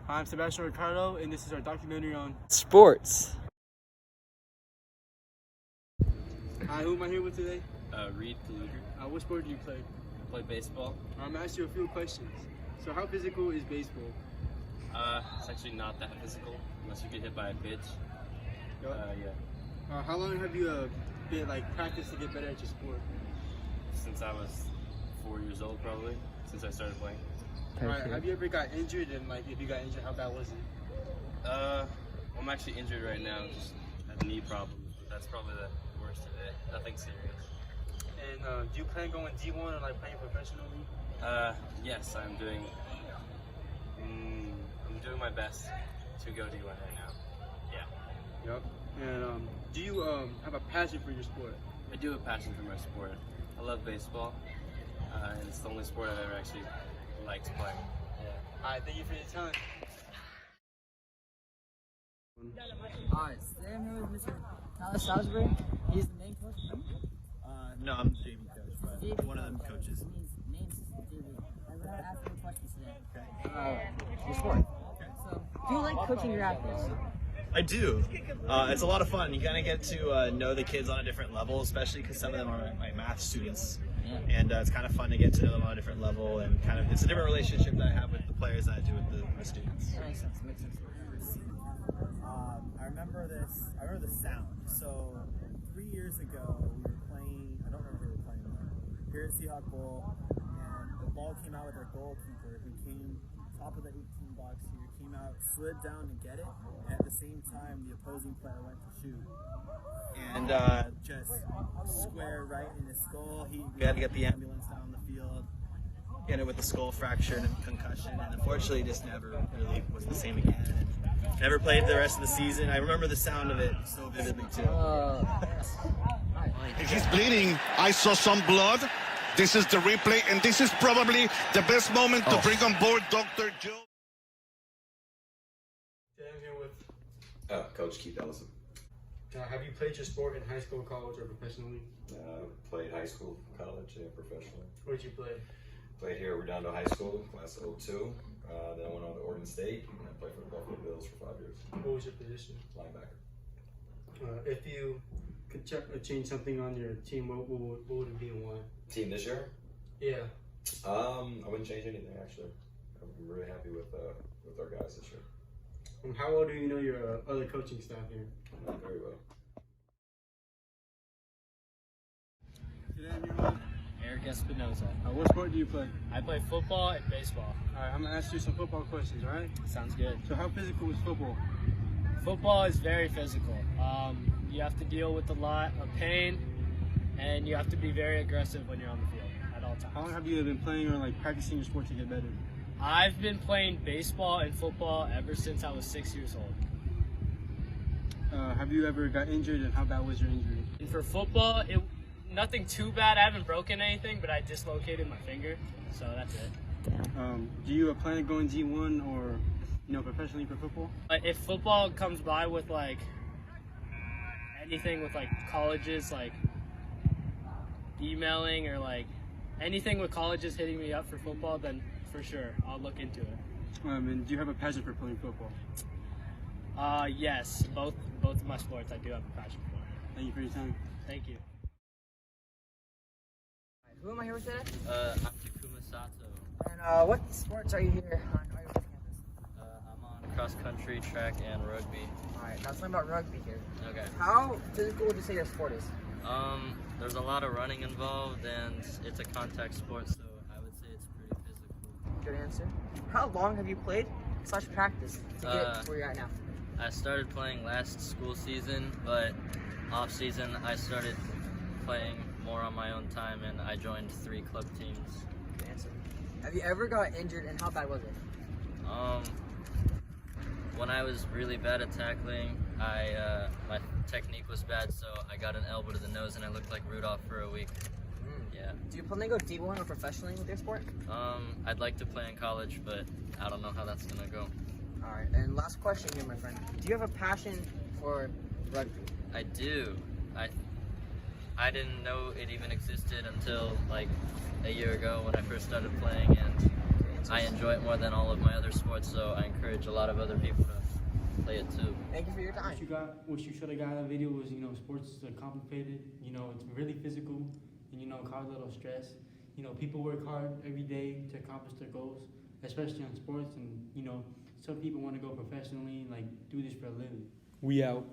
I'm Sebastian Ricardo, and this is our documentary on sports. Hi, who am I here with today? Reed Kaluger. What sport do you play? Play baseball. I'm gonna ask you a few questions. So how physical is baseball? It's actually not that physical unless you get hit by a pitch. Yeah. How long have you been practiced to get better at your sport? Since I was 4 years old, probably. Since I started playing. Alright, have you ever got injured, and if you got injured, how bad was it? I'm actually injured right now. Just have knee problems. But that's probably the worst of it. Nothing serious. And do you plan going D1 or playing professionally? Yes, I'm doing my best to go D1 right now. Yeah. Yep. And do you have a passion for your sport? I do have a passion for my sport. I love baseball, and it's the only sport I've ever actually liked playing. Yeah. Alright, thank you for your time. Alright, today I'm here with Mr. Tyler Salisbury. He's the main coach. No, I'm the JV coach, but one of them coaches. Name's JV. I'm going to ask you questions today. Your sport. So, do you like coaching your athletes? I do. It's a lot of fun. You kind of get to know the kids on a different level, especially because some of them are my math students. Yeah. And it's kind of fun to get to know them on a different level, and it's a different relationship that I have with the players than I do with the students. That makes sense. I remember the sound. So 3 years ago, we were playing, I don't remember who we were playing now, here at Seahawk Bowl, and the ball came out with our goalkeeper, who came top of the 18 box here, came out, slid down to get it, and at the same time, the opposing player went to shoot. And just square right in his skull. We had to get the ambulance down the field, get it with the skull fracture and concussion, and unfortunately just never really was the same again. Never played the rest of the season. I remember the sound of it so vividly too. He's bleeding. I saw some blood. This is the replay, and this is probably the best moment to bring on board Dr. Joe. Today I'm here with. Coach Keith Ellison. Have you played your sport in high school, college, or professionally? Played high school, college, and professionally. Where'd you play? Played here at Redondo High School, class of 02. Then I went on to Oregon State, and I played for the Buffalo Bills for 5 years. What was your position? Linebacker. If you could change something on your team, what would it be and why? Team this year? Yeah. I wouldn't change anything, actually. I'm really happy with our guys this year. How well do you know your other coaching staff here? Not very well. Today I'm here with. Eric Espinoza. What sport do you play? I play football and baseball. Alright, I'm gonna ask you some football questions, alright? Sounds good. So how physical is football? Football is very physical. You have to deal with a lot of pain, and you have to be very aggressive when you're on the field at all How long times. have you been playing or practicing your sport to get better? I've been playing baseball and football ever since I was 6 years old. Have you ever got injured, and how bad was your injury? And for football, nothing too bad. I haven't broken anything, but I dislocated my finger, so that's it. Do you plan on going G1 or professionally for football? But if football comes by with anything with colleges emailing or anything with colleges hitting me up for football, then for sure I'll look into it. And do you have a passion for playing football? Yes, both of my sports I do have a passion for. Thank you for your time. Thank you. Who am I here with today? I'm Takuma Sato. And what sports are you here on Iowa campus? I'm on cross country, track, and rugby. Alright, now something about rugby here. Okay. How physical would you say your sport is? There's a lot of running involved, and it's a contact sport, so I would say it's pretty physical. Good answer. How long have you played / practice to get to where you're at now? I started playing last school season, but off season I started playing more on my own time, and I joined 3 club teams. Good answer. Have you ever got injured, and how bad was it? When I was really bad at tackling, my technique was bad, so I got an elbow to the nose and I looked like Rudolph for a week. Yeah. Do you plan to go D1 or professionally with your sport? I'd like to play in college, but I don't know how that's gonna go. Alright, and last question here, my friend. Do you have a passion for rugby? I do. I didn't know it even existed until a year ago when I first started playing, and I enjoy it more than all of my other sports, so I encourage encourage a lot of other people to play it too. Thank you for your time. What you should have got in the video was, sports are complicated. It's really physical, and cause a little stress. People work hard every day to accomplish their goals, especially on sports. And some people want to go professionally, like do this for a living. We out.